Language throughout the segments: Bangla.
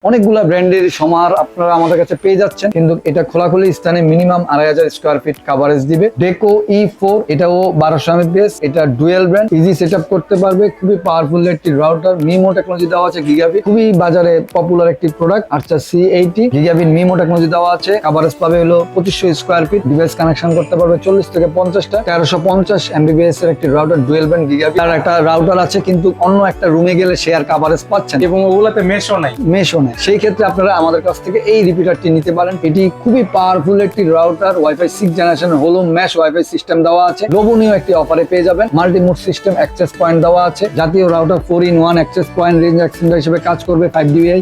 অনেকগুলা ব্র্যান্ডের সমার আপনারা আমাদের কাছে পেয়ে যাচ্ছেন, কিন্তু এটা খোলাখুলি স্থানে মিনিমাম 2500 স্কোয়ার ফিট কাভারেজ দিবে। ডেকো E4 এটাও 1200 Mbps, এটা ডুয়েল ব্র্যান্ড, ইজি সেটআপ করতে পারবে, খুবই পাওয়ারফুল একটি রাউটার। মিমো টেকনোলজি দেওয়া আছে গিগাবিট, খুবই বাজারে পপুলার একটি প্রোডাক্ট। আচ্ছা C80 গিগাবিট মিমো টেকনোলজি দেওয়া আছে, কাভারেজ পাবে হলো 2500 স্কোয়ার ফিট, ডিভাইস কানেকশন করতে পারবে 40 থেকে 50টা, 1350 Mbps এর একটি রাউটার ডুয়েল ব্র্যান্ড গিগাবিট। আর একটা রাউটার আছে কিন্তু অন্য একটা রুমে গেলে সে আর কাভারেজ পাচ্ছেন এবং ওগুলাতে মেশও নাই। সেই ক্ষেত্রে আপনারা আমাদের কাছ থেকে এই রিপিটারটি নিতে পারেন। এটি খুবই পাওয়ারফুল একটি রাউটার, ওয়াইফাই 6 জেনারেশন হোলো ম্যাশ ওয়াইফাই সিস্টেম দেওয়া আছে, লোভনীয় একটি অফারে পেয়ে যাবেন। Multi mode system access point দেওয়া আছে, জাতীয় router 4-in-1 access point, range extender হিসেবে কাজ করবে 5 dBi।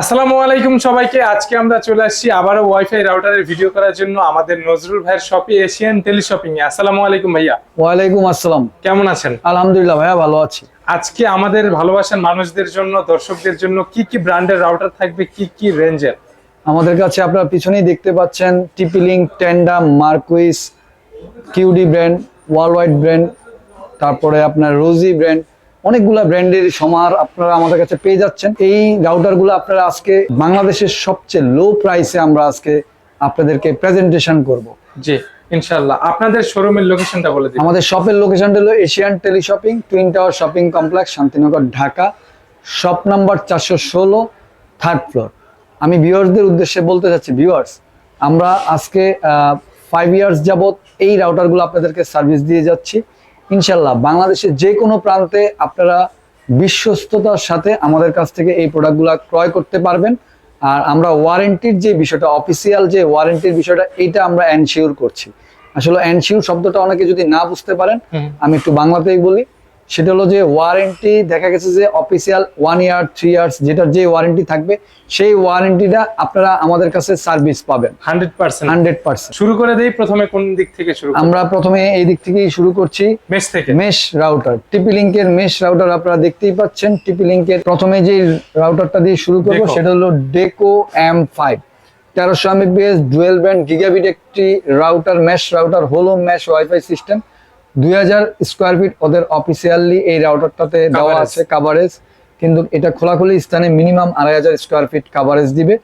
আসসালামু আলাইকুম সবাইকে। আজকে আমরা চলে আসছি আবারও ওয়াইফাই রাউটারের ভিডিও করার জন্য আমাদের নজরুল ভাইয়ের শপে, এশিয়ান টেলিশপিং এ। আসসালামু আলাইকুম ভাইয়া। ওয়ালাইকুম আসসালাম। কেমন আছেন? আলহামদুলিল্লাহ ভাইয়া, ভালো আছি। আজকে আমাদের ভালোবাসার মানুষদের জন্য, দর্শকদের জন্য কি কি ব্র্যান্ডের রাউটার থাকবে, কি কি রেঞ্জের? আমাদের কাছে আপনারা পিছনেই দেখতে পাচ্ছেন TP-Link, Tenda, Mercusys, Cudy brand, world wide brand, তারপরে আপনার রোজি ব্র্যান্ড, অনেকগুলা ব্র্যান্ডের সমার আপনারা আমাদের কাছে পেয়ে যাচ্ছেন। এই রাউটারগুলো আপনারা আজকে বাংলাদেশের সবচেয়ে লো প্রাইসে আমরা আজকে আপনাদেরকে প্রেজেন্টেশন করব। জি ইনশাআল্লাহ। আপনাদের শোরুমের লোকেশনটা বলে দিন। আমাদের শপের লোকেশনটা হলো Asian teleshopping, twin tower shopping complex, Shantinagar, Dhaka. Shop number 416, 3rd floor. আমি ভিউয়ার্সদের উদ্দেশ্যে বলতে চাচ্ছি, ভিউয়ার্স, আমরা আজকে 5 ইয়ার্স যাবত এই রাউটারগুলো আপনাদেরকে সার্ভিস দিয়ে যাচ্ছি। ইনশাল্লাহ বাংলাদেশের যে কোনো প্রান্তে আপনারা বিশ্বস্ততার সাথে আমাদের কাছ থেকে এই প্রোডাক্টগুলো ক্রয় করতে পারবেন। আর আমরা ওয়ারেন্টির যে বিষয়টা, অফিসিয়াল যে ওয়ারেন্টির বিষয়টা, এইটা আমরা এনশিওর করছি। আসলে এনশিওর শব্দটা অনেকে যদি না বুঝতে পারেন, আমি একটু বাংলাতেই বলি। সেটা হলো যে ওয়ারেন্টি, দেখা গেছে যে অফিসিয়াল 1 ইয়ার 3 ইয়ার্স যেটার যে ওয়ারেন্টি থাকবে, সেই ওয়ারেন্টিটা আপনারা আমাদের কাছে সার্ভিস পাবেন 100%। শুরু করে দেই, প্রথমে কোন দিক থেকে শুরু করব? আমরা প্রথমে এই দিক থেকেই শুরু করছি, মেশ থেকে। মেশ রাউটার, TP-Link এর মেশ রাউটার আপনারা দেখতেই পাচ্ছেন। TP-Link এর প্রথমে যে রাউটারটা দিয়ে শুরু করব সেটা হলো Deco M5, 1300 Mbps dual band gigabit একটি রাউটার, মেশ রাউটার, হোলো mesh wifi system. 2000 square feet ওদের অফিসিয়ালি এই রাউটারটাতে দেওয়া আছে কাভারেজ, কিন্তু এটা খোলাখুলি স্থানে মিনিমাম 2500 স্কোয়ার ফিট কাভারেজ দিবে।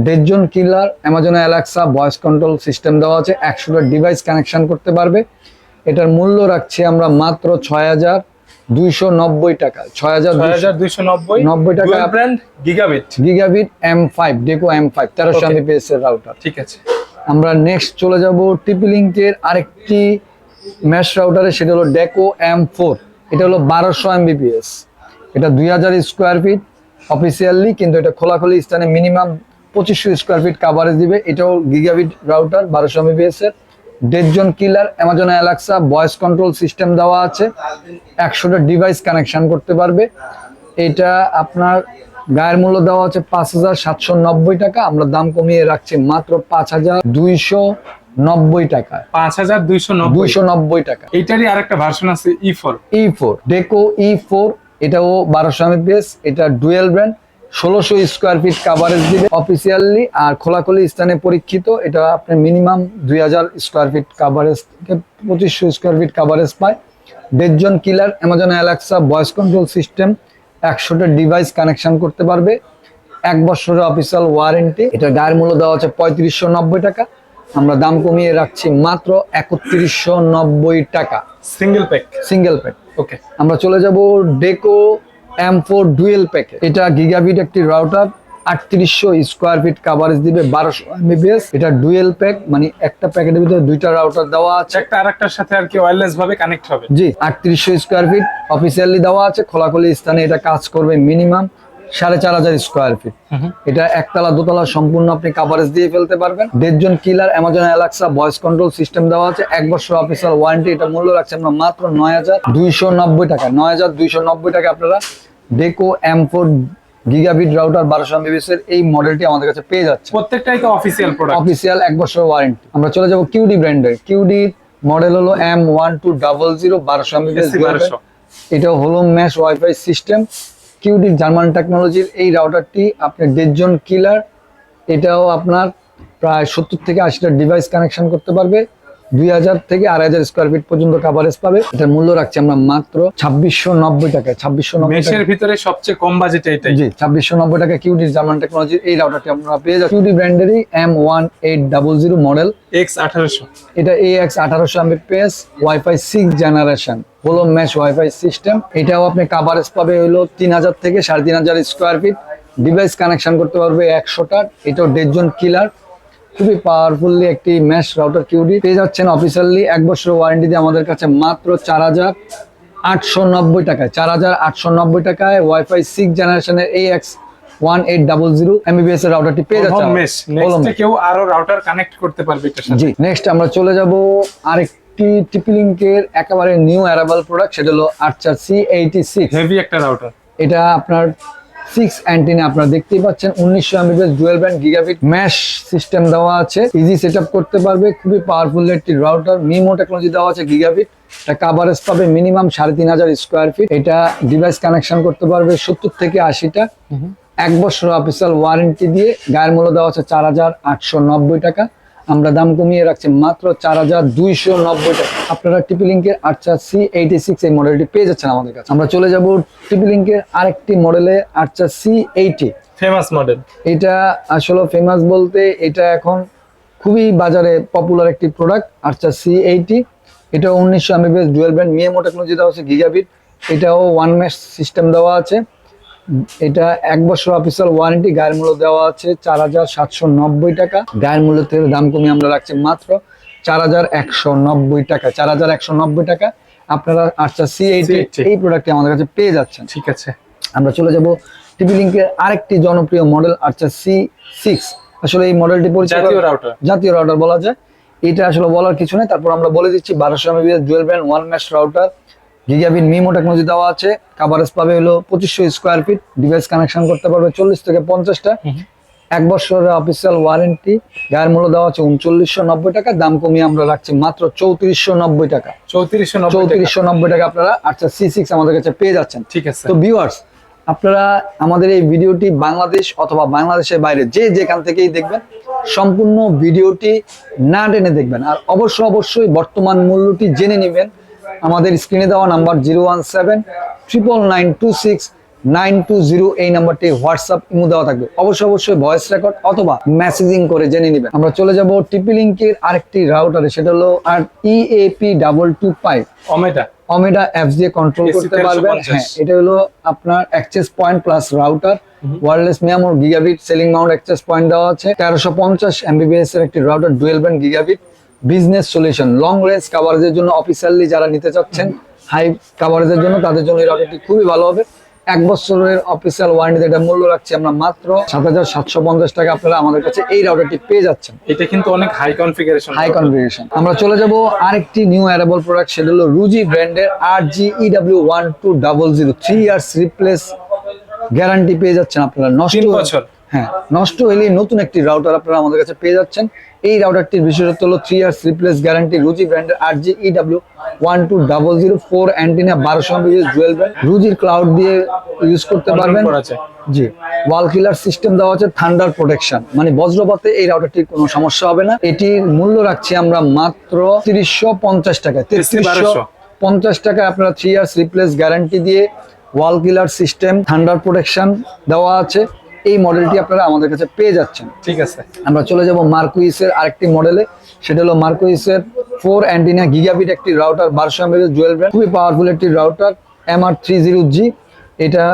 1.5 জন killer, Amazon Alexa voice control system দেওয়া আছে, 100টা ডিভাইস কানেকশন করতে পারবে। এটার মূল্য রাখছি আমরা মাত্র 6290 টাকা। 6290 টাকা। ব্র্যান্ড গিগাবিট M5, ডেকো M5 1300 Mbps এর রাউটার। ঠিক আছে। আমরা নেক্সট চলে যাব TP-Link এর আরেকটি ম্যাশ রাউটারে, সেটা হলো ডেকো M4। এটা হলো 1200 Mbps, এটা 2000 স্কোয়ার ফিট অফিসিয়ালি, কিন্তু এটা খোলাখুলি স্থানে মিনিমাম 2500 স্কোয়ার ফিট কাভারেজ দিবে। এটাও গিগাবিট রাউটার, 1200 Mbps এর, 1.5 জন killer, Amazon Alexa voice control system দেওয়া আছে, 100টা ডিভাইস কানেকশন করতে পারবে। এটা আপনার গায়ের মূল্য দেওয়া আছে 5790 টাকা, আমরা দাম কমিয়ে রাখছি মাত্র 5290 টাকা। 5290 টাকা। এইটারই আরেকটা ভার্সন আছে E4, ডেকো E4, এটাও 1200 Mbps, এটা dual brand, 1600 square feet coverage দিবে অফিসিয়ালি, আর খোলাখুলি স্থানে পরীক্ষিত। এটা আপনি মিনিমাম 2000 স্কোয়ার ফিট কাভারেজ থেকে 2500 স্কোয়ার ফিট কাভারেজ পায়। 1.5 জন killer, Amazon Alexa voice control system, device ডিভাইস কানেকশন করতে পারবে, 1 বছরের অফিসিয়াল ওয়ারেন্টি। এটা গায়ের মূল্য দেওয়া আছে 3590 টাকা, আমরা দাম কমিয়ে রাখছি মাত্র 3190 টাকা। Single pack. ওকে। আমরা চলে যাব ডেকো M4 ডুয়েল প্যাকে। এটা গিগাবিট একটি রাউটার, 3800 স্কোয়ার ফিট কাভারেজ দিবে, 1200 Mbps। এটা ডুয়েল প্যাক, মানে একটা প্যাকেটের ভিতরে 2টা রাউটার দেওয়া আছে, একটা আরেকটার সাথে আর কি ওয়্যারলেস ভাবে কানেক্ট হবে। জি, 3800 স্কোয়ার ফিট অফিসিয়ালি দেওয়া আছে, খোলাখুলি স্থানে এটা কাজ করবে মিনিমাম 4500 স্কোয়ার ফিট। এটা একতলা দোতলা সম্পূর্ণ আপনি কাভারেজ দিয়ে ফেলতে পারবেন। 1.5 জন killer, Amazon Alexa voice control system দেওয়া আছে, 1 বছর অফিসিয়াল ওয়ারেন্টি। এটা মূল্য রাখছে আমরা মাত্র 9290 টাকা। 9290 টাকা আপনারা ডেকো M4 গিগাবিট রাউটার 1200 Mbps এর এই মডেলটি আমাদের কাছে পেয়ে যাচ্ছে। প্রত্যেকটাই তো অফিসিয়াল প্রোডাক্ট, অফিসিয়াল 1 বছর ওয়ারেন্টি। আমরা চলে যাব কিউডি ব্র্যান্ডের। কিউডি মডেল হলো M1200, 1200 Mbps। এটাও হলো mash wifi system, QD German টেকনোলজির এই রাউটারটি। আপনি 1.5 জন কিলার, এটাও আপনার প্রায় 70 থেকে 80টা ডিভাইস কানেকশন করতে পারবে, 2000 থেকে 2500 স্কোয়ার ফিট পর্যন্ত কাভারেজ পাবে। এটার মূল্য রাখছি আমরা মাত্র 2690 টাকায়। 2690 মেশের ভিতরে সবচেয়ে কম বাজেটে এটাই। জি, 2690 টাকা কিউডি জার্মান টেকনোলজির এই রাউটারটি আপনারা পেয়ে যাবেন। কিউডি ব্র্যান্ডেরই M1800 মডেল, X1800। এটা AX 1800 Mbps ওয়াইফাই 6 জেনারেশন হলো মেশ ওয়াইফাই সিস্টেম। এটাও আপনি কাভারেজ পাবে হলো 3000 থেকে 3500 স্কোয়ার ফিট। ডিভাইস কানেকশন করতে পারবে 100টা। এটাও ডেড জোন কিলার, খুবই পাওয়ারফুলি একটি মেশ রাউটার কিউডি পেয়ে যাচ্ছেন অফিসিয়ালি 1 বছরের ওয়ারেন্টি দিয়ে আমাদের কাছে মাত্র 4890 টাকায়। 4890 টাকায় ওয়াইফাই 6 জেনারেশনের AX 1800 Mbps এর রাউটারটি পেয়ে যাচ্ছেন। মেশ নেক্সট কেউ আরো রাউটার কানেক্ট করতে পারবে এটার সাথে। জি, নেক্সট আমরা চলে যাব আরেকটি টিপি-লিংকের একেবারে নিউ অ্যারাইভাল প্রোডাক্ট, সেটা হলো আর্চার C86। হেভি একটা রাউটার। এটা আপনার 6 অ্যান্টিনা আপনারা দেখতেই পাচ্ছেন, 1900 Mbps dual band gigabit mash system দেওয়া আছে, ইজি সেটআপ করতে পারবে, খুবই পাওয়ারফুল একটি রাউটার। মিমো টেকনোলজি দেওয়া আছে গিগাবিট। এটা কাভারেজ পাবে মিনিমাম 3500 স্কোয়ার ফিট। এটা ডিভাইস কানেকশন করতে পারবে 70 থেকে 80টা। 1 বছর অফিসিয়াল ওয়ারেন্টি দিয়ে গায়ের মূল্য দেওয়া আছে 4890 টাকা। আমরা দাম কমিয়ে রাখছি মাত্র 4290 টাকা। আপনারা টিপি-লিংকের আর্চার C86 এই মডেলটি পেয়ে যাচ্ছেন আমাদের কাছে। আমরা চলে যাব টিপি-লিংকের আরেকটি মডেলে, আর্চার C80। Famous model. এটা আসলে ফেমাস বলতে এটা এখন খুবই বাজারে পপুলার একটি প্রোডাক্ট, আর্চার C80। এটা 1900 Mbps dual band MIMO technology দেওয়া আছে গিগাবিট। এটাও ওয়ান মেশ সিস্টেম দেওয়া আছে। এটা 1 বছর অফিসিয়াল ওয়ারেন্টি, গায়ের মূল্য দেওয়া আছে 4790 টাকা। গায়ের মূল্য থেকে দাম কমিয়ে আমরা রাখছি মাত্র 4190 টাকা। 4190 টাকা আপনারা আর্চার C80 এই প্রোডাক্টটি আমাদের কাছে পেয়ে যাচ্ছেন। ঠিক আছে, আমরা চলে যাব টিপি-লিংকের আরেকটি জনপ্রিয় মডেল আর্চার C6। আসলে এই মডেলটি জাতীয় রাউটার বলা যায়। এটা আসলে বলার কিছু নেই, তারপর আমরা বলে দিচ্ছি 1200 Mbps dual band one mesh router, gigabit MIMO technology দেওয়া আছে। কাভারেজ পাবে হলো 2500 স্কোয়ার ফিট। ডিভাইস কানেকশন করতে পারবে 40 থেকে 50টা। 1 বছরের অফিসিয়াল ওয়ারেন্টি, গায়ের মূল্য দেওয়া আছে 3990 টাকা। দাম কমিয়ে আমরা রাখছি মাত্র 3490 টাকা। 3490 টাকা আপনারা আর্চার C6 আমাদের কাছে পেয়ে যাচ্ছেন। ঠিক আছে। তো ভিউয়ার্স, আপনারা আমাদের এই ভিডিওটি বাংলাদেশ অথবা বাংলাদেশের বাইরে যে যেখান থেকেই দেখবেন, সম্পূর্ণ ভিডিওটি না টেনে দেখবেন। আর অবশ্যই বর্তমান মূল্যটি জেনে নেবেন। আমাদের স্ক্রিনে দেওয়া নাম্বার 01799269220 এই নাম্বারটি হোয়াটসঅ্যাপ ইমো দেওয়া থাকবে। অবশ্যই ভয়েস রেকর্ড অথবা মেসেজিং করে জেনে নেবেন। আমরা চলে যাব টিপি-লিংকের আরেকটি রাউটারে, সেটা হলো আর EAP225 ওমেডা অ্যাপস দিয়ে কন্ট্রোল করতে পারবেন। হ্যাঁ, এটা হলো আপনার access point plus router, wireless মেমো gigabit ceiling mount access point দেওয়া আছে। 1350 Mbps এর একটি router dual band gigabit business solution, long range কাভারেজের জন্য অফিসিয়ালি যারা নিতে চাচ্ছেন হাই কাভারেজের জন্য, তাদের জন্য এই রাউটারটি খুবই ভালো হবে। 1 বছরের অফিসিয়াল ওয়ারেন্টিতে এটা মূল্য রাখছি আমরা মাত্র 7750 টাকা। আপনারা আমাদের কাছে এই রাউটারটি পেয়ে যাচ্ছেন। এটা কিন্তু অনেক হাই কনফিগারেশন। আমরা চলে যাব আরেকটি নিউ অ্যারাইভাল প্রোডাক্ট, সেটা হলো রুজি ব্র্যান্ডের RGEW1200 3 ইয়ার্স রিপ্লেস গ্যারান্টি পেয়ে যাচ্ছেন আপনারা। 3 বছর। হ্যাঁ, নষ্ট হলে নতুন একটি রাউটার আপনারা আমাদের কাছে পেয়ে যাচ্ছেন। এই রাউটারটির বিশেষত্ব হলো 3 ইয়ার্স রিপ্লেস গ্যারান্টি। রুজি ব্র্যান্ডের RGEW1200 4 antenna 1200 Mbps dual band, রুজির ক্লাউড দিয়ে ইউজ করতে পারবেন। জি, ওয়াল কিলার সিস্টেম দেওয়া আছে, থান্ডার প্রোটেকশন, মানে বজ্রপাতে এই রাউটারটির কোনো সমস্যা হবে না। এটির মূল্য রাখছি আমরা মাত্র 3350 টাকা। 3350 টাকায় আপনারা 3 ইয়ার্স রিপ্লেস গ্যারান্টি দিয়ে ওয়াল কিলার সিস্টেম, থান্ডার প্রোটেকশন দেওয়া আছে, এই মডেলটি আপনারা আমাদের কাছে পেয়ে যাচ্ছেন। ঠিক আছে, আমরা চলে যাব মার্কুইসের আরেকটি মডেলে, সেটা হলো মার্কুইসের 4 অ্যান্টিনা গিগাবিট একটি রাউটার 1200 Mbps ডুয়াল ব্যান্ড, খুবই পাওয়ারফুল একটি রাউটার MR30G। এটা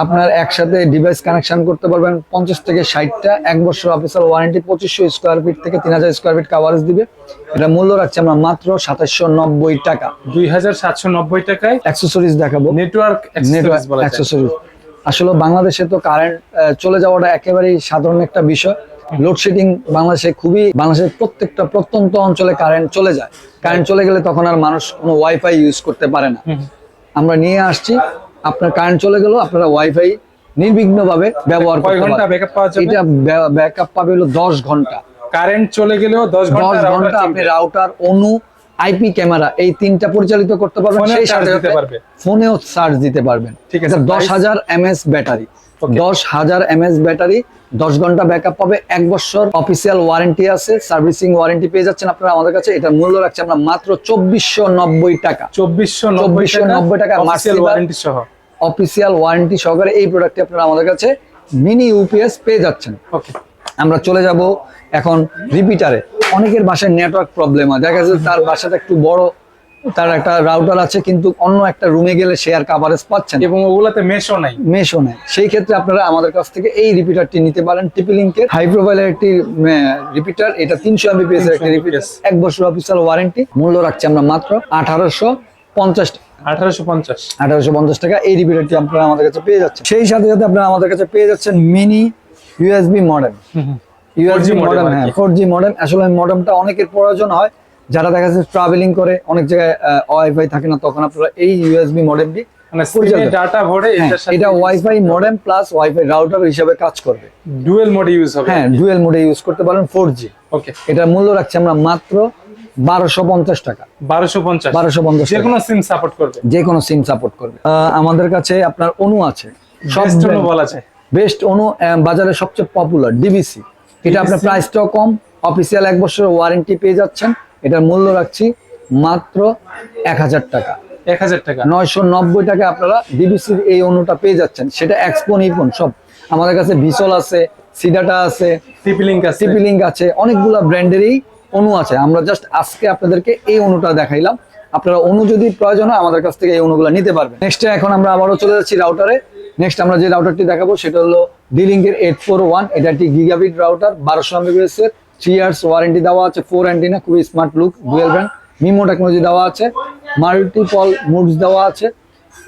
আপনার একসাথে ডিভাইস কানেকশন করতে পারবেন 50 থেকে 60টা। 1 বছর অফিসিয়াল ওয়ারেন্টি, 2500 স্কোয়ার ফিট থেকে 3000 স্কোয়ার ফিট কাভারেজ দিবে। এটা মূল্য রাখছি আমরা মাত্র 2790 টাকা। 2790 টাকায় অ্যাক্সেসরিজ দেখাবো, নেটওয়ার্ক অ্যাক্সেসরিজ। আসলে বাংলাদেশে তো কারেন্ট চলে যাওয়াটা একেবারেই সাধারণ একটা বিষয়। লোডশেডিং বাংলাদেশের প্রত্যেকটা প্রত্যন্ত অঞ্চলে কারেন্ট চলে যায়। কারেন্ট চলে গেলে তখন আর মানুষ কোনো ওয়াইফাই ইউজ করতে পারে না। আমরা নিয়ে আসছি, আপনার কারেন্ট চলে গেল, আপনারা ওয়াইফাই নির্বিঘ্নভাবে ব্যবহার করতে পারবেন। এটা ব্যাকআপ পাবে হলো 10 ঘন্টা। কারেন্ট চলে গেলেও 10 ঘন্টা আপনি রাউটার অনু আইপি ক্যামেরা, এই তিনটা পরিচালিত করতে পারবেন। ফোনেও সেই চার্জ সাথে দিতে পারবে। ফোনেও চার্জ দিতে পারবেন। ঠিক আছে, 10,000 mAh battery, Okay. 10,000 mAh battery, 10 ঘন্টা ব্যাকআপ পাবে, 1 বছর অফিসিয়াল ওয়ারেন্টি আছে, সার্ভিসিং ওয়ারেন্টি পেয়ে যাচ্ছেন আপনারা আমাদের কাছে। এটার মূল্য রাখছি আমরা মাত্র 2490 টাকা। 2490 টাকা অফিসিয়াল ওয়ারেন্টি সহ। অফিসিয়াল ওয়ারেন্টি সহকারে এই প্রোডাক্টটি আপনারা আমাদের কাছে মিনি ইউপিএস পেয়ে যাচ্ছেন। ওকে, আমরা চলে যাব এখন রিপিটারে। অনেকের বাসায় নেটওয়ার্ক প্রবলেম হয়, দেখা যাচ্ছে তার বাসাটা একটু বড়, তার একটা রাউটার আছে কিন্তু অন্য একটা রুমে গেলে সে আর কাভারেজ পাচ্ছে না এবং ওগুলাতে মেশও নাই। মেশও নেই। সেই ক্ষেত্রে আপনারা আমাদের কাছ থেকে এই রিপিটারটি নিতে পারেন। টিপি লিঙ্কের হাই প্রোফাইলের একটি রিপিটার, এটা 300 Mbps এর একটি রিপিটার, 1 বছর অফিসিয়াল ওয়ারেন্টি। মূল্য রাখছি আমরা মাত্র 1850 টাকা। 1850 টাকা এই রিপিটারটি আপনারা আমাদের কাছে পেয়ে যাচ্ছেন। সেই সাথে সাথে আপনারা আমাদের কাছে পেয়ে যাচ্ছেন mini USB modem. USB modem, হ্যাঁ 4G মডেম। আসলে মডেমটা অনেকের প্রয়োজন হয়, যারা দেখা যাচ্ছে ট্রাভেলিং করে, অনেক জায়গায় ওয়াইফাই থাকে না, তখন আপনারা এই ইউএসবি মডেমটি, মানে স্ক্রিনে ডাটা ভরে এটার সাথে এটা wifi modem plus wifi router হিসেবে কাজ করবে। ডুয়াল মোডে ইউজ হবে। হ্যাঁ, ডুয়াল মোডে ইউজ করতে পারেন 4G। ওকে, এটার মূল্য রাখছি আমরা মাত্র 1250 টাকা। 1250 যে কোনো সিম সাপোর্ট করবে। যে কোনো সিম সাপোর্ট করবে। আমাদের কাছে আপনার অনু আছে, সব বেস্ট অনু বলা যায়। বেস্ট অনু, বাজারে সবচেয়ে পপুলার ডিবিসি। এটা আপনার প্রাইসটাও কম, অফিসিয়াল 1 বছরের ওয়ারেন্টি পেয়ে যাচ্ছেন। এটার মূল্য রাখছি মাত্র 1000 টাকা। 1000 টাকা, 990 টাকা আপনারা ডিবিসির এই অনুটা পেয়ে যাচ্ছেন। সেটা এক্সপো, নিপন সব আমাদের কাছে, ভিসল আছে, সিডাটা আছে, টিপি লিঙ্ক আছে, টিপি লিঙ্ক আছে, অনেকগুলা ব্র্যান্ডেরই অনু আছে। আমরা জাস্ট আজকে আপনাদেরকে এই অনুটা দেখাইলাম। আপনারা অনু যদি প্রয়োজন হয় আমাদের কাছ থেকে এই অনুগুলো নিতে পারবেন। নেক্সট এখন আমরা আবারও চলে যাচ্ছি রাউটারে। নেক্সট আমরা যে রাউটারটি দেখাবো সেটা হলো D-Link-এর 841। এটা একটি গিগাবিট রাউটার, 1200 Mbps এর, 3 ইয়ার্স ওয়ারেন্টি দেওয়া আছে, 4 অ্যান্টিনা, খুবই smart look, dual brand, MIMO technology দেওয়া আছে, মাল্টিপল মুডস দেওয়া আছে।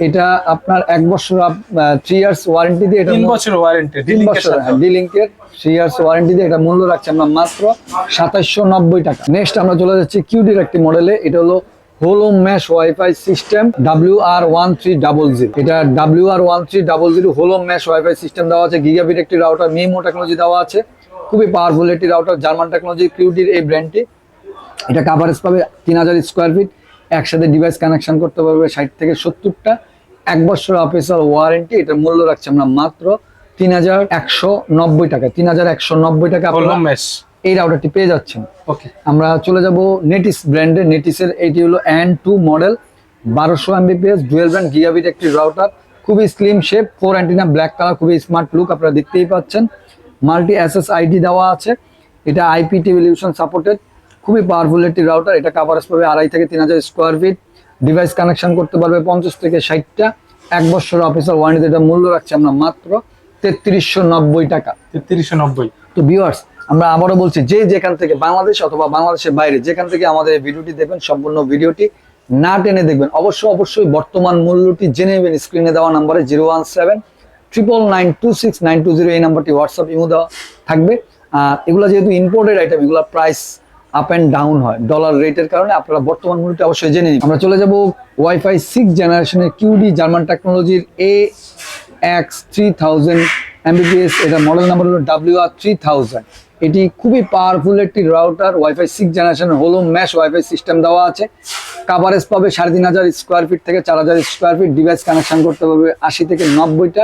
এটা আপনার 1 বছর 3 ইয়ার্স ওয়ারেন্টি দিয়ে, এটা 3 বছর ওয়ারেন্টি D-Link-এর 3 ইয়ার্স ওয়ারেন্টি দিয়ে এটা মূল্য রাখছি আমরা মাত্র 2790 টাকা। নেক্সট আমরা চলে যাচ্ছি কিউডির একটি মডেলে। এটা হলো হোলো মেশ ওয়াইফাই সিস্টেম WR1300। এটা WR1300 হোলো মেশ ওয়াইফাই সিস্টেম দেওয়া আছে, গিগাবিট একটি রাউটার, মিমো টেকনোলজি দেওয়া আছে, খুবই পাওয়ারফুল একটি রাউটার, জার্মান টেকনোলজি, কিউডির এই ব্র্যান্ডটি। এটা কাভারেজ পাবে 3000 স্কোয়ার ফিট, একসাথে ডিভাইস কানেকশন করতে পারবে 60 থেকে 70টা, 1 বছর অফিসিয়াল ওয়ারেন্টি। এটার মূল্য রাখছি আমরা মাত্র 3190 টাকা। 3190 টাকা হোলো মেশ এই রাউটারটি পেয়ে যাচ্ছেন। ওকে, আমরা চলে যাব নেটিস ব্র্যান্ডের। নেটিসের এইটি হলো N2 model, 1200 Mbps, dual brand, gigabit একটি রাউটার, খুবই slim shape, 4 antenna, black colour, খুবই স্মার্ট লুক, আপনারা দেখতেই পাচ্ছেন। মাল্টি SSID দেওয়া আছে। এটা IP টেলিভিশন সাপোর্টেড, খুবই পাওয়ারফুল একটি রাউটার। এটা কাভারেজ পাবে 2500 থেকে 3000 স্কোয়ার ফিট, ডিভাইস কানেকশন করতে পারবে 50 থেকে 60টা, 1 বছর অফিসিয়াল ওয়ারেন্টি। এটা মূল্য রাখছি আমরা মাত্র 3390 টাকা। 3390। তো ভিউয়ার্স, আমরা আবারও বলছি, যে যেখান থেকে, বাংলাদেশ অথবা বাংলাদেশের বাইরে যেখান থেকে আমাদের এই ভিডিওটি দেখবেন, সম্পূর্ণ ভিডিওটি না টেনে দেখবেন। অবশ্যই বর্তমান মূল্যটি জেনে নেবেন। স্ক্রিনে দেওয়া নাম্বারে 01799926920 এই নাম্বারটি হোয়াটসঅ্যাপ ইমো দেওয়া থাকবে। আর এগুলো যেহেতু ইম্পোর্টেড আইটেম, এগুলো প্রাইস আপ অ্যান্ড ডাউন হয় ডলার রেটের কারণে, আপনারা বর্তমান মূল্যটি অবশ্যই জেনে নিন। আমরা চলে যাব ওয়াইফাই 6 জেনারেশনের কিউডি জার্মান টেকনোলজির AX3000 Mbps। এটা মডেল নাম্বার হলো WR3000। এটি খুবই পাওয়ারফুল একটি রাউটার, ওয়াইফাই 6 জেনারেশনের হোলো মেশ ওয়াইফাই সিস্টেম দেওয়া আছে, কাভারেজ পাবে 3500 স্কোয়ার ফিট থেকে 4000 স্কোয়ার ফিট, ডিভাইস কানেকশন করতে পারবে 80 থেকে 90টা,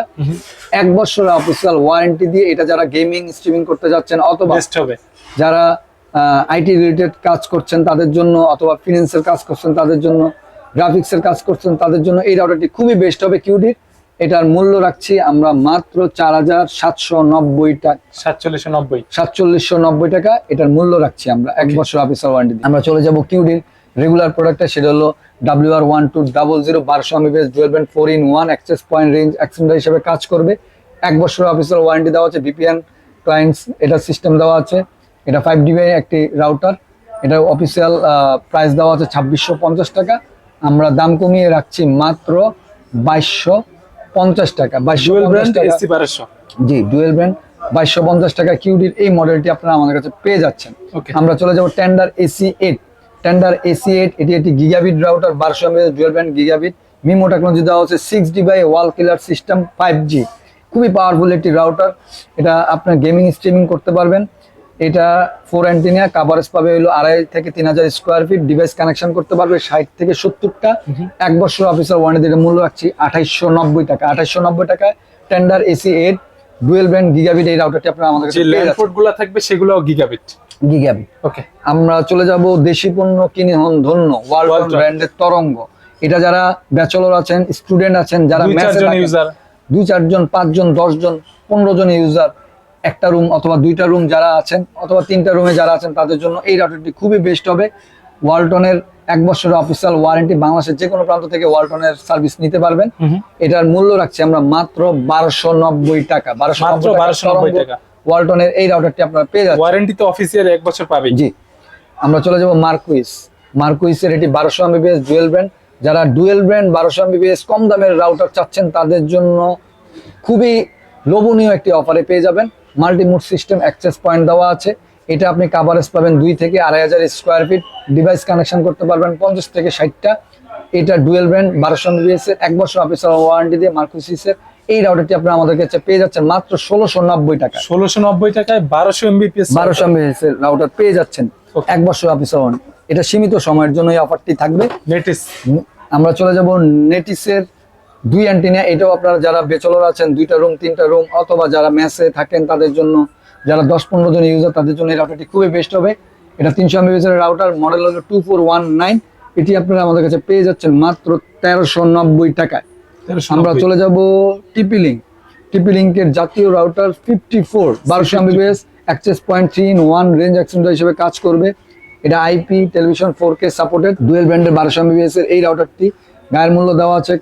1 বছর অফিসিয়াল ওয়ারেন্টি দিয়ে। এটা যারা গেমিং স্ট্রিমিং করতে যাচ্ছেন, অথবা যারা আইটি রিলেটেড কাজ করছেন তাদের জন্য, অথবা ফিনান্সের কাজ করছেন তাদের জন্য, গ্রাফিক্সের কাজ করছেন তাদের জন্য এই রাউটারটি খুবই বেস্ট হবে কিউডির। এটার মূল্য রাখছি আমরা মাত্র 4790 টাকা। 4790 টাকা এটার মূল্য রাখছি আমরা, 1 বছর অফিসিয়াল ওয়ারেন্টি। আমরা চলে যাব কিউডির রেগুলার প্রোডাক্টটা, সেটা হলো WR1200, 1200 Mbps, dual band, 4-in-1 access point range extender হিসেবে কাজ করবে, 1 বছর অফিসিয়াল ওয়ারেন্টি দেওয়া আছে, VPN ক্লায়েন্টস এটা সিস্টেম দেওয়া আছে। এটা 5dB একটি রাউটার। এটা অফিসিয়াল প্রাইস দেওয়া আছে 2650 টাকা। আমরা দাম কমিয়ে রাখছি মাত্র 2250 টাকা। 2250 টাকা, জি ডুয়েল ব্র্যান্ড, 2250 টাকা কিউডির এই মডেলটি আপনারা আমাদের কাছে পেয়ে যাচ্ছেন। আমরা চলে যাব টেন্ডার AC8। টেন্ডার AC8 এটি একটি gigabit router, 1200 Mbps, dual brand, gigabit, MIMO technology দেওয়া হচ্ছে, 6dB ওয়াল কিলার সিস্টেম, 5G, খুবই পাওয়ারফুল একটি রাউটার। এটা আপনার গেমিং স্ট্রিমিং করতে পারবেন। এটা 4 অ্যান্টিনা, কাভারেজ পাবে হলো 2.5 থেকে 3000 স্কোয়ার ফিট, ডিভাইস কানেকশন করতে পারবে 60 থেকে 70টা, 1 বছর অফিসার ওয়ারেন্টি, এর মূল্য রাখছি 2890 টাকা। 2890 টাকায় tender AC 8 dual band gigabit এই রাউটারটি আপনারা আমাদের যে কাছে পেয়ে ল্যান্ড যাচ্ছেন। পোর্টগুলো থাকবে সেগুলো গিগাবিট। গিগাবিট। ওকে, আমরা চলে যাব দেশি পণ্য কিনে হন ধন্য, ওয়ালটন ওয়ালটন ব্র্যান্ডের তরঙ্গ। এটা যারা ব্যাচেলর আছেন, স্টুডেন্ট আছেন, যারা 2-4 জন ইউজার, 2-4 জন, 5 জন, 10 জন, 15 জন ইউজার, একটা রুম অথবা 2টা রুম যারা আছেন, অথবা 3টা রুমে যারা আছেন, তাদের জন্য এই রাউটারটি খুবই বেস্ট হবে। ওয়ালটনের 1 বছরের অফিসিয়াল ওয়ারেন্টি, বাংলাদেশের যে কোনো প্রান্ত থেকে ওয়ালটনের সার্ভিস নিতে পারবেন। এটার মূল্য রাখছি আমরা মাত্র 1290 টাকা। 1290 টাকা ওয়ালটনের এই রাউটারটি আপনারা পেয়ে যাচ্ছেন। ওয়ারেন্টি তো অফিসিয়াল 1 বছর পাবেন। জি, আমরা চলে যাব মার্কুইসের এটি 1200 এমবিপিএস ডুয়েল ব্র্যান্ড। যারা ডুয়েল ব্র্যান্ড 1200 এমবিপিএস কম দামের রাউটার চাচ্ছেন, তাদের জন্য খুবই লোভনীয় একটি অফারে পেয়ে যাবেন। মাল্টিমুড সিস্টেম অ্যাক্সেস পয়েন্ট দেওয়া আছে। এটা আপনি কাভারেজ পাবেন 2 থেকে 2500 স্কোয়ার ফিট, ডিভাইস কানেকশন করতে পারবেন 50 থেকে 60টা। এটা ডুয়েল ব্র্যান্ড 1200 এমবিপিএস এর 1 বছর অফিসিয়াল ওয়ারেন্টি দিয়ে মার্কুইসের এই রাউটারটি আপনারা আমাদের কাছে পেয়ে যাচ্ছেন মাত্র 1690 টাকা। 1690 টাকায় 1200 এমবিপিএস 1200 এমবিপিএস এর রাউটার পেয়ে যাচ্ছেন 1 বছর অফিসিয়াল ওয়ারেন্টি। এটা সীমিত সময়ের জন্য এই অফারটি থাকবে। নেটিস। আমরা চলে যাব নেটিসের 2 অ্যান্টিনা। এটাও আপনারা যারা ব্যাচেলর আছেন, 2টা রুম 3টা রুম, অথবা যারা মেসে থাকেন তাদের জন্য, যারা 10-15 জন ইউজার, তাদের জন্য এই রাউটারটি খুবই বেস্ট হবে। এটা 300 এমবিপিএস এর রাউটার, মডেল হলো 2419। এটি আপনারা আমাদের কাছে পেয়ে যাচ্ছেন মাত্র 1390 টাকায়। আমরা চলে যাব টিপি লিঙ্কের জাতীয় router 54 1200 Mbps, access point 3-in-1 range extender হিসেবে কাজ করবে। এটা IP television 4K supported dual ব্র্যান্ডের 1200 এমবিপিএস এর এই রাউটারটি গায়ের মূল্য দেওয়া আছে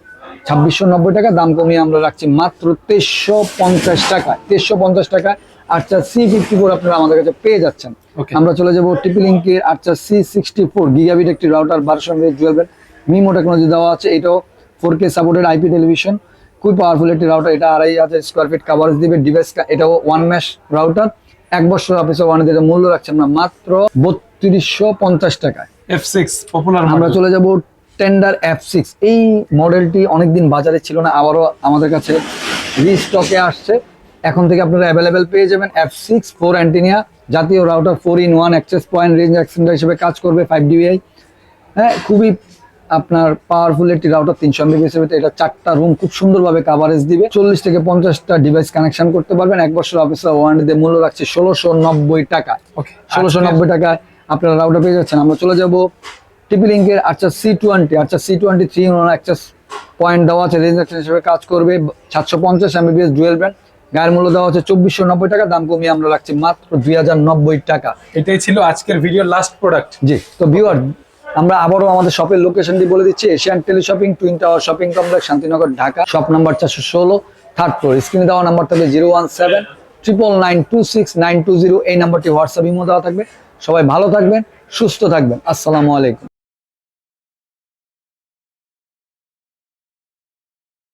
2690 টাকা, দাম কমিয়ে আমরা রাখছি মাত্র 2350 টাকায়। 2350 টাকায় আচ্ছা C54 আপনারা আমাদের কাছে পেয়ে যাচ্ছেন। আমরা চলে যাব টিপি লিঙ্কের আচ্ছা C64 গিগাবিট একটি router 1200 Mbps dual brand, MIMO technology দেওয়া আছে। এটাও 4K সাপোর্টেড আইপি টেলিভিশন, খুবই পাওয়ারফুল একটি রাউটার। এটা 2500 স্কোয়ার ফিট কাভারেজ দিবে, ডিভাইস এটাও 1 মেশ রাউটার, 1 বছর অফিসিয়াল ওয়ারেন্টি, এর মূল্য রাখছে আমরা মাত্র 3250 টাকায়। F6 popular. আমরা চলে যাব টেন্ডার F6। এই মডেলটি অনেকদিন বাজারে ছিল না, আবারও আমাদের কাছে রিস্টকে আসছে। এখন থেকে আপনারা অ্যাভেলেবেল পেয়ে যাবেন F6 4 অ্যান্টিনা জাতীয় router, 4-in-1 access point, range extender হিসেবে কাজ করবে 5 dBi। হ্যাঁ, খুবই আপনার পাওয়ারফুল একটি রাউটার। 300 এমবিপিএস এর, এটা 4টা রুম খুব সুন্দরভাবে কাভারেজ দিবে, 40 থেকে 50টা ডিভাইস কানেকশন করতে পারবেন। 1 বছর অফিসিয়াল ওয়ারেন্টি দিয়ে মূল্য রাখছে 1690 টাকা। 1690 টাকায় আপনারা রাউটার পেয়ে যাচ্ছেন। আমরা চলে যাব টিপি লিঙ্কের আচ্ছা C20 3-in-1 অ্যাক্সেস পয়েন্ট দেওয়া আছে, রেঞ্জ এক্সটেন্ডার হিসেবে কাজ করবে 750 এমবিপিএস ডুয়েল ব্র্যান্ড, গায়ের মূল্য দেওয়া হচ্ছে 2490 টাকা, দাম কমিয়ে আমরা রাখছি মাত্র 2090 টাকা। এটাই ছিল আজকের ভিডিওর লাস্ট প্রোডাক্ট। জি, তো ভিউয়ার, আমরা আবারও আমাদের শপের লোকেশনটি বলে দিচ্ছি। Asian teleshopping, twin tower shopping complex, Shantinagar, Dhaka. Shop number 416, 3rd floor. স্ক্রিনে দেওয়া নাম্বার থাকবে 017-999-26920। এই নাম্বারটি হোয়াটসঅ্যাপ ইমো দেওয়া থাকবে। সবাই ভালো থাকবেন, সুস্থ থাকবেন। আসসালামু আলাইকুম।